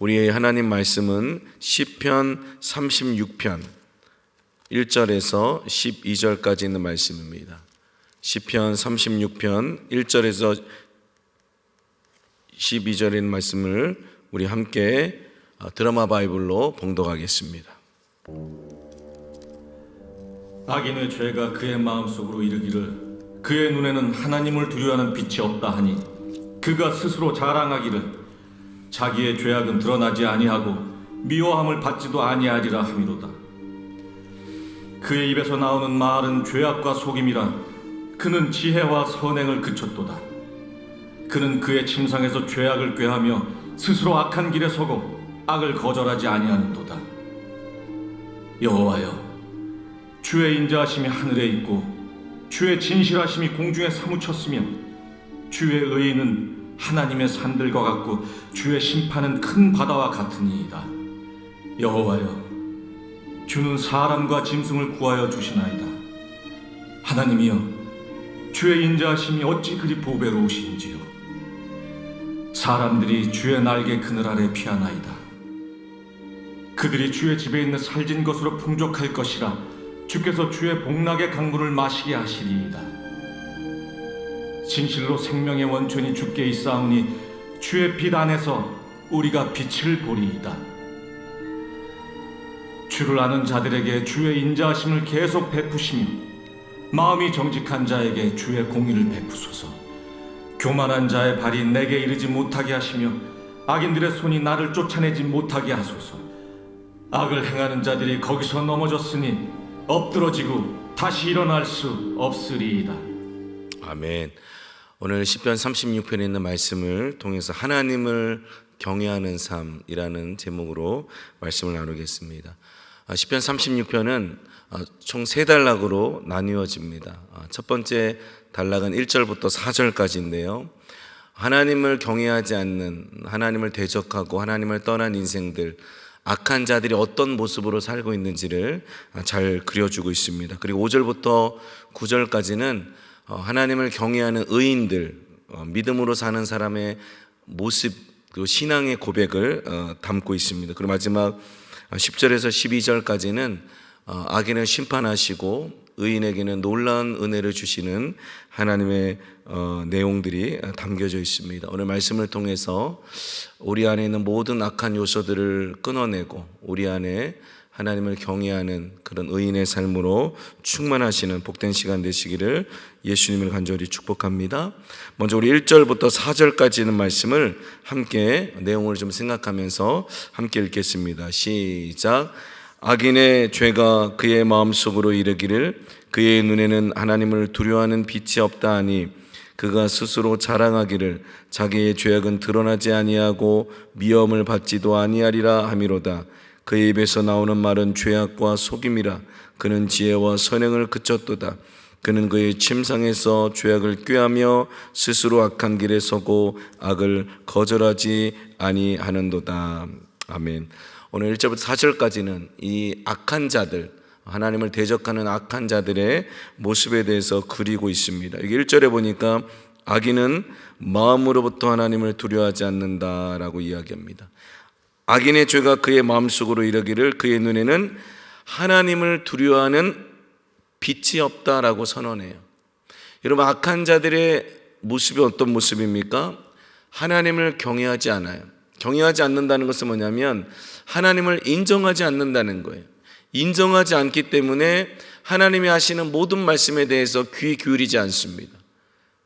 우리의 하나님 말씀은 시편 36편 1절에서 12절까지 있는 말씀입니다. 시편 36편 1절에서 12절에 있는 말씀을 우리 함께 드라마 바이블로 봉독하겠습니다. 악인의 죄가 그의 마음속으로 이르기를 그의 눈에는 하나님을 두려워하는 빛이 없다 하니 그가 스스로 자랑하기를 자기의 죄악은 드러나지 아니하고 미워함을 받지도 아니하리라 함이로다. 그의 입에서 나오는 말은 죄악과 속임이라. 그는 지혜와 선행을 그쳤도다. 그는 그의 침상에서 죄악을 꾀하며 스스로 악한 길에 서고 악을 거절하지 아니하는도다. 여호와여, 주의 인자하심이 하늘에 있고 주의 진실하심이 공중에 사무쳤으며 주의 의의는 하나님의 산들과 같고 주의 심판은 큰 바다와 같으니이다. 여호와여, 주는 사람과 짐승을 구하여 주시나이다. 하나님이여, 주의 인자하심이 어찌 그리 보배로우신지요. 사람들이 주의 날개 그늘 아래 피하나이다. 그들이 주의 집에 있는 살진 것으로 풍족할 것이라. 주께서 주의 복락의 강물을 마시게 하시리이다. 진실로 생명의 원천이 주께 있사오니 주의 빛 안에서 우리가 빛을 보리이다. 주를 아는 자들에게 주의 인자하심을 계속 베푸시며 마음이 정직한 자에게 주의 공의를 베푸소서. 교만한 자의 발이 내게 이르지 못하게 하시며 악인들의 손이 나를 쫓아내지 못하게 하소서. 악을 행하는 자들이 거기서 넘어졌으니 엎드러지고 다시 일어날 수 없으리이다. 아멘. 오늘 시편 36편에 있는 말씀을 통해서 하나님을 경외하는 삶이라는 제목으로 말씀을 나누겠습니다. 시편 36편은 총 세 단락으로 나뉘어집니다. 첫 번째 단락은 1절부터 4절까지인데요. 하나님을 경외하지 않는, 하나님을 대적하고 하나님을 떠난 인생들, 악한 자들이 어떤 모습으로 살고 있는지를 잘 그려주고 있습니다. 그리고 5절부터 9절까지는 하나님을 경외하는 의인들, 믿음으로 사는 사람의 모습, 그리고 신앙의 고백을 담고 있습니다. 그리고 마지막 10절에서 12절까지는 악인을 심판하시고 의인에게는 놀라운 은혜를 주시는 하나님의 내용들이 담겨져 있습니다. 오늘 말씀을 통해서 우리 안에 있는 모든 악한 요소들을 끊어내고 우리 안에 하나님을 경외하는 그런 의인의 삶으로 충만하시는 복된 시간 되시기를 예수님을 간절히 축복합니다. 먼저 우리 1절부터 4절까지 있는 말씀을 함께 내용을 좀 생각하면서 함께 읽겠습니다. 시작. 악인의 죄가 그의 마음속으로 이르기를 그의 눈에는 하나님을 두려워하는 빛이 없다 하니 그가 스스로 자랑하기를 자기의 죄악은 드러나지 아니하고 미움을 받지도 아니하리라 함이로다. 그의 입에서 나오는 말은 죄악과 속임이라. 그는 지혜와 선행을 그쳤도다. 그는 그의 침상에서 죄악을 꾀하며 스스로 악한 길에 서고 악을 거절하지 아니하는도다. 아멘. 오늘 1절부터 4절까지는 이 악한 자들, 하나님을 대적하는 악한 자들의 모습에 대해서 그리고 있습니다. 여기 1절에 보니까 악인은 마음으로부터 하나님을 두려워하지 않는다라고 이야기합니다. 악인의 죄가 그의 마음속으로 이르기를 그의 눈에는 하나님을 두려워하는 빛이 없다라고 선언해요. 여러분, 악한 자들의 모습이 어떤 모습입니까? 하나님을 경외하지 않아요. 경외하지 않는다는 것은 뭐냐면 하나님을 인정하지 않는다는 거예요. 인정하지 않기 때문에 하나님이 하시는 모든 말씀에 대해서 귀 기울이지 않습니다.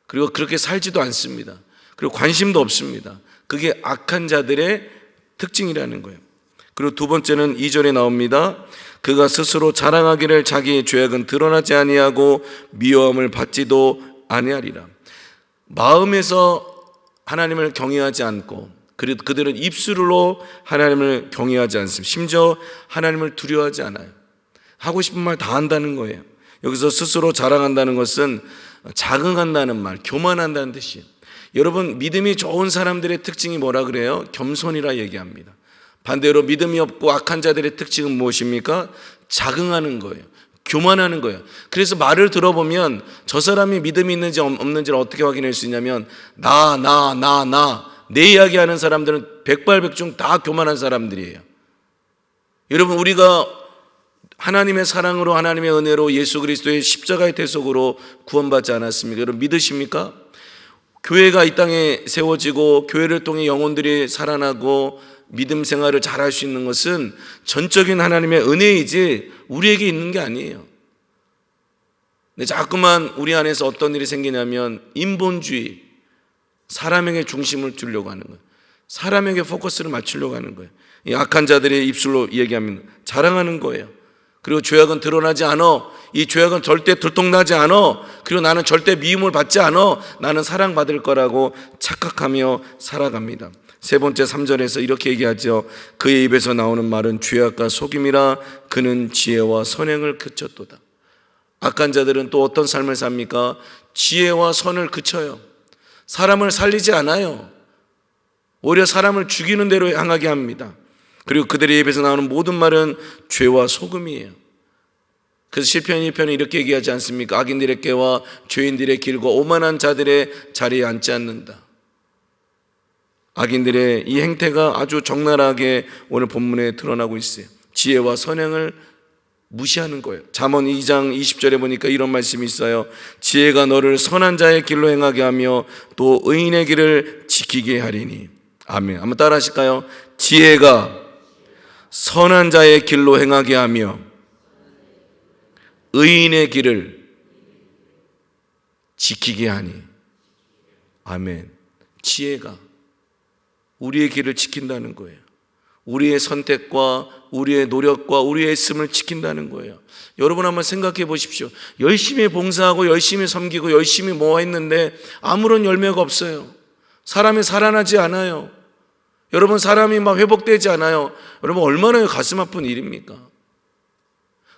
그리고 그렇게 살지도 않습니다. 그리고 관심도 없습니다. 그게 악한 자들의 특징이라는 거예요. 그리고 두 번째는 2절에 나옵니다. 그가 스스로 자랑하기를 자기의 죄악은 드러나지 아니하고 미워함을 받지도 아니하리라. 마음에서 하나님을 경외하지 않고 그들은 입술로 하나님을 경외하지 않습니다. 심지어 하나님을 두려워하지 않아요. 하고 싶은 말 다 한다는 거예요. 여기서 스스로 자랑한다는 것은 자긍한다는 말, 교만한다는 뜻이에요. 여러분, 믿음이 좋은 사람들의 특징이 뭐라 그래요? 겸손이라 얘기합니다. 반대로 믿음이 없고 악한 자들의 특징은 무엇입니까? 자긍하는 거예요. 교만하는 거예요. 그래서 말을 들어보면 저 사람이 믿음이 있는지 없는지를 어떻게 확인할 수 있냐면 내 이야기하는 사람들은 백발백중 다 교만한 사람들이에요. 여러분, 우리가 하나님의 사랑으로, 하나님의 은혜로, 예수 그리스도의 십자가의 대속으로 구원받지 않았습니까? 여러분 믿으십니까? 교회가 이 땅에 세워지고 교회를 통해 영혼들이 살아나고 믿음 생활을 잘할 수 있는 것은 전적인 하나님의 은혜이지 우리에게 있는 게 아니에요. 근데 자꾸만 우리 안에서 어떤 일이 생기냐면 인본주의, 사람에게 중심을 두려고 하는 거예요. 사람에게 포커스를 맞추려고 하는 거예요. 이 악한 자들의 입술로 얘기하면 자랑하는 거예요. 그리고 죄악은 드러나지 않아. 이 죄악은 절대 들통나지 않아. 그리고 나는 절대 미움을 받지 않아. 나는 사랑받을 거라고 착각하며 살아갑니다. 세 번째 3절에서 이렇게 얘기하죠. 그의 입에서 나오는 말은 죄악과 속임이라. 그는 지혜와 선행을 그쳤도다. 악한 자들은 또 어떤 삶을 삽니까? 지혜와 선을 그쳐요. 사람을 살리지 않아요. 오히려 사람을 죽이는 대로 향하게 합니다. 그리고 그들의 입에서 나오는 모든 말은 죄와 소금이에요. 그래서 시편 1편은 이렇게 얘기하지 않습니까? 악인들의 꾀와 죄인들의 길과 오만한 자들의 자리에 앉지 않는다. 악인들의 이 행태가 아주 적나라하게 오늘 본문에 드러나고 있어요. 지혜와 선행을 무시하는 거예요. 잠언 2장 20절에 보니까 이런 말씀이 있어요. 지혜가 너를 선한 자의 길로 행하게 하며 또 의인의 길을 지키게 하리니. 아멘. 한번 따라 하실까요? 지혜가 선한 자의 길로 행하게 하며 의인의 길을 지키게 하니. 아멘. 지혜가 우리의 길을 지킨다는 거예요. 우리의 선택과 우리의 노력과 우리의 애씀을 지킨다는 거예요. 여러분 한번 생각해 보십시오. 열심히 봉사하고 열심히 섬기고 열심히 했는데 아무런 열매가 없어요. 사람이 살아나지 않아요. 여러분, 사람이 막 회복되지 않아요. 여러분, 얼마나 가슴 아픈 일입니까?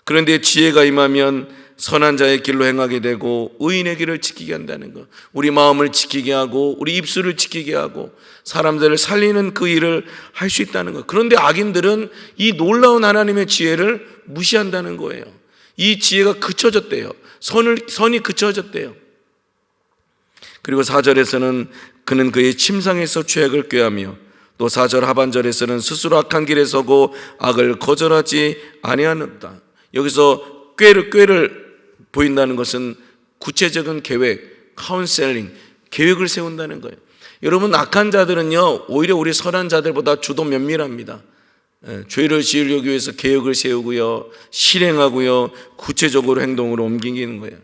그런데 지혜가 임하면 선한 자의 길로 행하게 되고 의인의 길을 지키게 한다는 것. 우리 마음을 지키게 하고 우리 입술을 지키게 하고 사람들을 살리는 그 일을 할 수 있다는 것. 그런데 악인들은 이 놀라운 하나님의 지혜를 무시한다는 거예요. 이 지혜가 그쳐졌대요. 선이 그쳐졌대요. 그리고 4절에서는 그는 그의 침상에서 죄악을 꾀하며 또 4절 하반절에서는 스스로 악한 길에 서고 악을 거절하지 아니하는다. 여기서 꾀를 보인다는 것은 구체적인 계획, 카운셀링, 계획을 세운다는 거예요. 여러분, 악한 자들은요 오히려 우리 선한 자들보다 주도 면밀합니다. 죄를 지으려기 위해서 계획을 세우고요, 실행하고요, 구체적으로 행동으로 옮기는 거예요.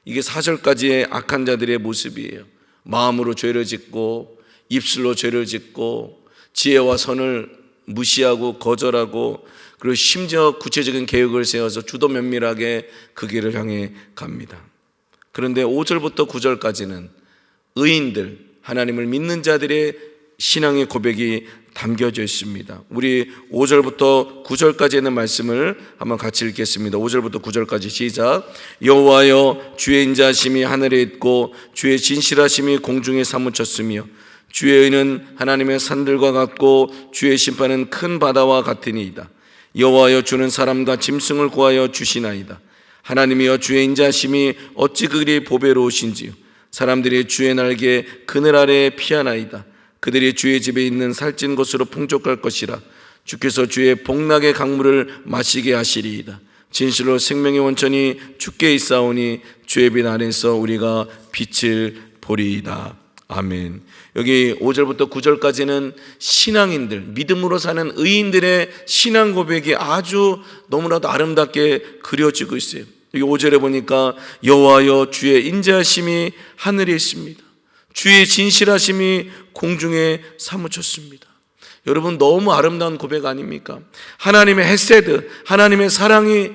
이게 4절까지의 악한 자들의 모습이에요. 마음으로 죄를 짓고 입술로 죄를 짓고 지혜와 선을 무시하고 거절하고 그리고 심지어 구체적인 계획을 세워서 주도 면밀하게 그 길을 향해 갑니다. 그런데 5절부터 9절까지는 의인들, 하나님을 믿는 자들의 신앙의 고백이 담겨져 있습니다. 우리 5절부터 9절까지 있는 말씀을 한번 같이 읽겠습니다. 5절부터 9절까지 시작. 여호와여, 주의 인자하심이 하늘에 있고 주의 진실하심이 공중에 사무쳤으며 주의 의는 하나님의 산들과 같고 주의 심판은 큰 바다와 같으니이다. 여호와여, 주는 사람과 짐승을 구하여 주시나이다. 하나님이여, 주의 인자하심이 어찌 그리 보배로우신지요. 사람들이 주의 날개 그늘 아래에 피하나이다. 그들이 주의 집에 있는 살찐 곳으로 풍족할 것이라. 주께서 주의 복락의 강물을 마시게 하시리이다. 진실로 생명의 원천이 주께 있사오니 주의 빛 안에서 우리가 빛을 보리이다. 아멘. 여기 5절부터 9절까지는 신앙인들, 믿음으로 사는 의인들의 신앙 고백이 아주 너무나도 아름답게 그려지고 있어요. 여기 5절에 보니까 여호와여, 주의 인자하심이 하늘에 있습니다. 주의 진실하심이 공중에 사무쳤습니다. 여러분, 너무 아름다운 고백 아닙니까? 하나님의 헤세드, 하나님의 사랑이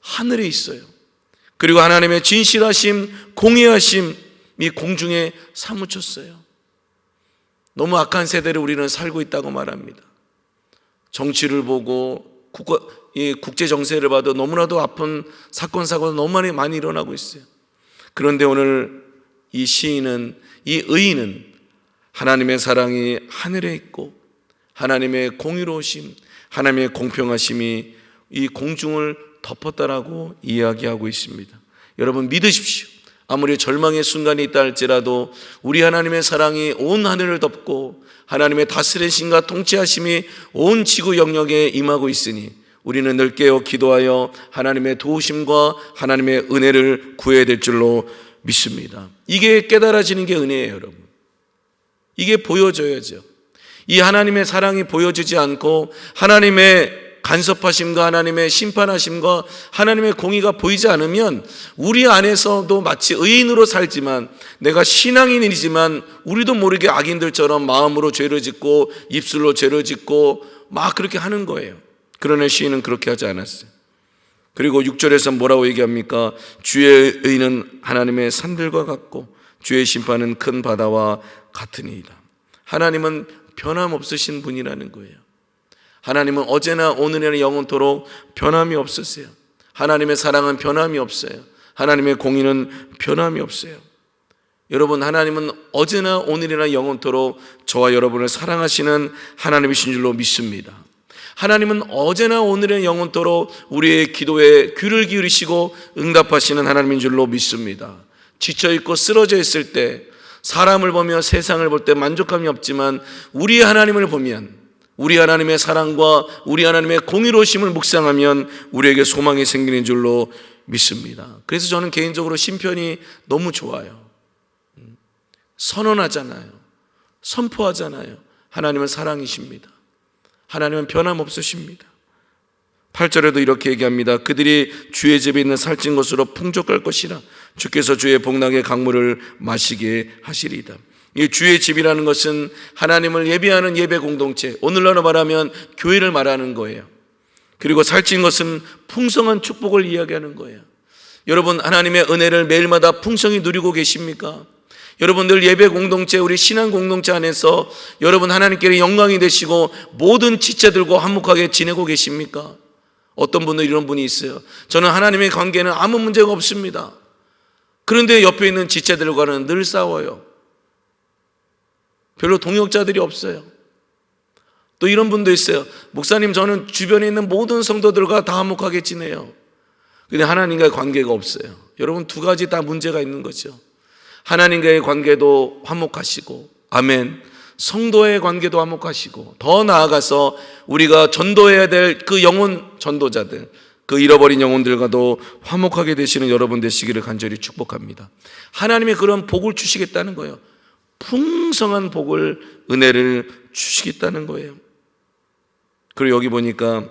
하늘에 있어요. 그리고 하나님의 진실하심, 공의하심이 공중에 사무쳤어요. 너무 악한 세대를 우리는 살고 있다고 말합니다. 정치를 보고 국제 정세를 봐도 너무나도 아픈 사건 사고가 너무 많이 일어나고 있어요. 그런데 오늘 이 시인은, 이 의인은 하나님의 사랑이 하늘에 있고 하나님의 공의로우심, 하나님의 공평하심이 이 공중을 덮었다라고 이야기하고 있습니다. 여러분 믿으십시오. 아무리 절망의 순간이 있다 할지라도 우리 하나님의 사랑이 온 하늘을 덮고 하나님의 다스리심과 통치하심이 온 지구 영역에 임하고 있으니 우리는 늘 깨어 기도하여 하나님의 도우심과 하나님의 은혜를 구해야 될 줄로 믿습니다. 이게 깨달아지는 게 은혜예요, 여러분. 이게 보여져야죠. 이 하나님의 사랑이 보여지지 않고 하나님의 간섭하심과 하나님의 심판하심과 하나님의 공의가 보이지 않으면 우리 안에서도 마치 의인으로 살지만 내가 신앙인이지만 우리도 모르게 악인들처럼 마음으로 죄를 짓고 입술로 죄를 짓고 막 그렇게 하는 거예요. 그러나 시인은 그렇게 하지 않았어요. 그리고 6절에서 뭐라고 얘기합니까? 주의 의는 하나님의 산들과 같고 주의 심판은 큰 바다와 같으니이다. 하나님은 변함없으신 분이라는 거예요. 하나님은 어제나 오늘이나 영원토록 변함이 없으세요. 하나님의 사랑은 변함이 없어요. 하나님의 공의는 변함이 없어요. 여러분, 하나님은 어제나 오늘이나 영원토록 저와 여러분을 사랑하시는 하나님이신 줄로 믿습니다. 하나님은 어제나 오늘이나 영원토록 우리의 기도에 귀를 기울이시고 응답하시는 하나님인 줄로 믿습니다. 지쳐있고 쓰러져 있을 때 사람을 보며 세상을 볼 때 만족감이 없지만 우리 하나님을 보면 우리 하나님의 사랑과 우리 하나님의 공의로우심을 묵상하면 우리에게 소망이 생기는 줄로 믿습니다. 그래서 저는 개인적으로 시편이 너무 좋아요. 선언하잖아요. 선포하잖아요. 하나님은 사랑이십니다. 하나님은 변함없으십니다. 8절에도 이렇게 얘기합니다. 그들이 주의 집에 있는 살찐 것으로 풍족할 것이라 주께서 주의 복락의 강물을 마시게 하시리이다. 이 주의 집이라는 것은 하나님을 예배하는 예배 공동체, 오늘날로 말하면 교회를 말하는 거예요. 그리고 살찐 것은 풍성한 축복을 이야기하는 거예요. 여러분, 하나님의 은혜를 매일마다 풍성히 누리고 계십니까? 여러분들 예배 공동체, 우리 신앙 공동체 안에서 여러분 하나님께 영광이 되시고 모든 지체들과 화목하게 지내고 계십니까? 어떤 분들 이런 분이 있어요. 저는 하나님의 관계는 아무 문제가 없습니다. 그런데 옆에 있는 지체들과는 늘 싸워요. 별로 동역자들이 없어요. 또 이런 분도 있어요. 목사님, 저는 주변에 있는 모든 성도들과 다 화목하게 지내요. 근데 하나님과의 관계가 없어요. 여러분, 두 가지 다 문제가 있는 거죠. 하나님과의 관계도 화목하시고, 아멘, 성도의 관계도 화목하시고, 더 나아가서 우리가 전도해야 될 그 영혼 전도자들, 그 잃어버린 영혼들과도 화목하게 되시는 여러분 되시기를 간절히 축복합니다. 하나님의 그런 복을 주시겠다는 거예요. 풍성한 복을, 은혜를 주시겠다는 거예요. 그리고 여기 보니까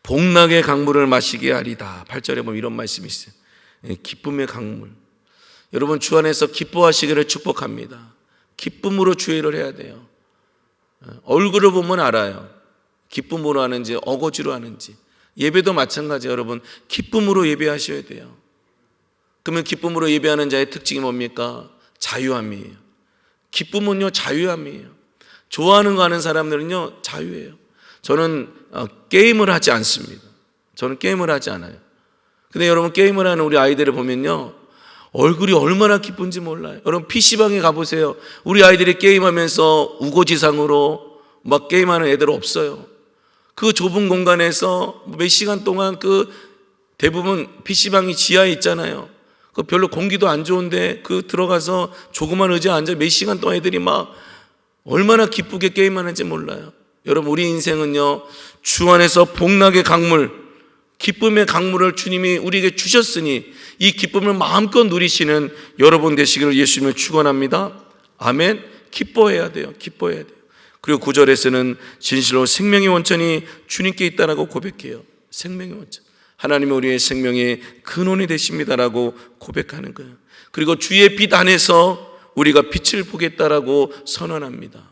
복락의 강물을 마시게 하리다. 8절에 보면 이런 말씀이 있어요. 기쁨의 강물. 여러분, 주 안에서 기뻐하시기를 축복합니다. 기쁨으로 주의를 해야 돼요. 얼굴을 보면 알아요. 기쁨으로 하는지 어거지로 하는지. 예배도 마찬가지예요. 여러분, 기쁨으로 예배하셔야 돼요. 그러면 기쁨으로 예배하는 자의 특징이 뭡니까? 자유함이에요. 기쁨은요, 자유함이에요. 좋아하는 거 하는 사람들은요, 자유예요. 저는 게임을 하지 않습니다. 저는 게임을 하지 않아요. 근데 여러분, 게임을 하는 우리 아이들을 보면요, 얼굴이 얼마나 기쁜지 몰라요. 여러분, PC방에 가보세요. 우리 아이들이 게임하면서 우거지상으로 막 게임하는 애들 없어요. 그 좁은 공간에서 몇 시간 동안 그 대부분 PC방이 지하에 있잖아요. 그 별로 공기도 안 좋은데 그 들어가서 조그만 의자에 앉아 몇 시간 동안 애들이 막 얼마나 기쁘게 게임하는지 몰라요. 여러분, 우리 인생은요, 주 안에서 복락의 강물, 기쁨의 강물을 주님이 우리에게 주셨으니 이 기쁨을 마음껏 누리시는 여러분 되시기를 예수님을 축원합니다. 아멘. 기뻐해야 돼요. 기뻐해야 돼요. 그리고 9절에서는 진실로 생명의 원천이 주님께 있다라고 고백해요. 생명의 원천. 하나님은 우리의 생명의 근원이 되십니다라고 고백하는 거예요. 그리고 주의 빛 안에서 우리가 빛을 보겠다라고 선언합니다.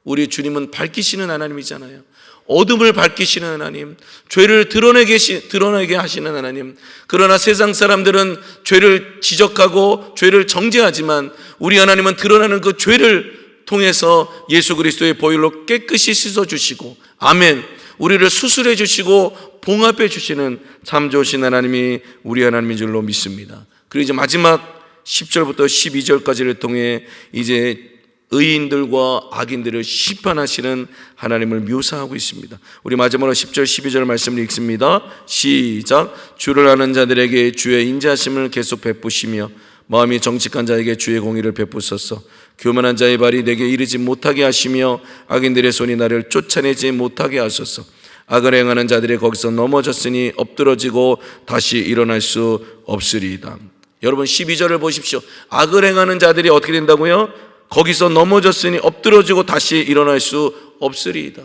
우리 주님은 밝히시는 하나님이잖아요. 어둠을 밝히시는 하나님, 죄를 드러내게 하시는 하나님. 그러나 세상 사람들은 죄를 지적하고 죄를 정죄하지만 우리 하나님은 드러나는 그 죄를 통해서 예수 그리스도의 보혈로 깨끗이 씻어주시고, 아멘, 우리를 수술해 주시고 봉합해 주시는 참 좋으신 하나님이 우리 하나님인 줄로 믿습니다. 그리고 이제 마지막 10절부터 12절까지를 통해 이제 의인들과 악인들을 심판하시는 하나님을 묘사하고 있습니다. 우리 마지막으로 10절 12절 말씀을 읽습니다. 시작. 주를 아는 자들에게 주의 인자하심을 계속 베푸시며 마음이 정직한 자에게 주의 공의를 베푸소서. 교만한 자의 발이 내게 이르지 못하게 하시며 악인들의 손이 나를 쫓아내지 못하게 하소서. 악을 행하는 자들이 거기서 넘어졌으니 엎드러지고 다시 일어날 수 없으리이다. 여러분 12절을 보십시오. 악을 행하는 자들이 어떻게 된다고요? 거기서 넘어졌으니 엎드러지고 다시 일어날 수 없으리이다.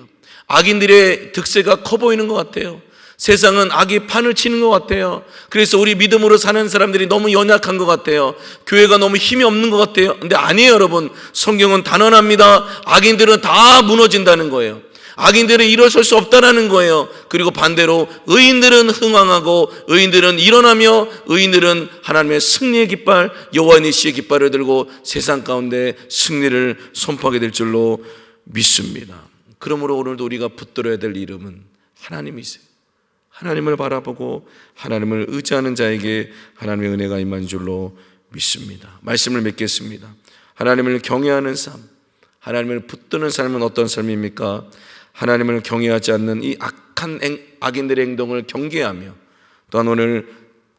악인들의 득세가 커 보이는 것 같아요. 세상은 악이 판을 치는 것 같아요. 그래서 우리 믿음으로 사는 사람들이 너무 연약한 것 같아요. 교회가 너무 힘이 없는 것 같아요. 근데 아니에요, 여러분. 성경은 단언합니다. 악인들은 다 무너진다는 거예요. 악인들은 일어설 수 없다라는 거예요. 그리고 반대로 의인들은 흥왕하고 의인들은 일어나며 의인들은 하나님의 승리의 깃발, 여호와 니시의 깃발을 들고 세상 가운데 승리를 선포하게 될 줄로 믿습니다. 그러므로 오늘도 우리가 붙들어야 될 이름은 하나님이세요. 하나님을 바라보고 하나님을 의지하는 자에게 하나님의 은혜가 임한 줄로 믿습니다. 말씀을 맺겠습니다. 하나님을 경외하는 삶, 하나님을 붙드는 삶은 어떤 삶입니까? 하나님을 경외하지 않는 이 악한 악인들의 행동을 경계하며, 또한 오늘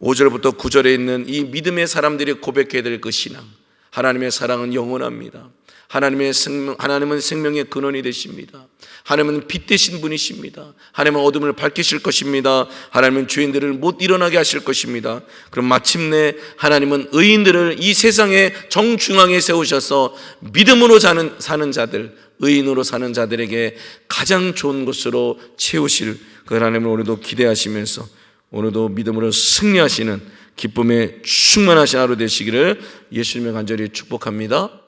5절부터 9절에 있는 이 믿음의 사람들이 고백해야 될 그 신앙, 하나님의 사랑은 영원합니다. 하나님은 생명의 근원이 되십니다. 하나님은 빛 되신 분이십니다. 하나님은 어둠을 밝히실 것입니다. 하나님은 죄인들을 못 일어나게 하실 것입니다. 그럼 마침내 하나님은 의인들을 이 세상의 정중앙에 세우셔서 믿음으로 사는 자들, 의인으로 사는 자들에게 가장 좋은 것으로 채우실 그 하나님을 오늘도 기대하시면서 오늘도 믿음으로 승리하시는 기쁨에 충만하신 하루 되시기를 예수님의 간절히 축복합니다.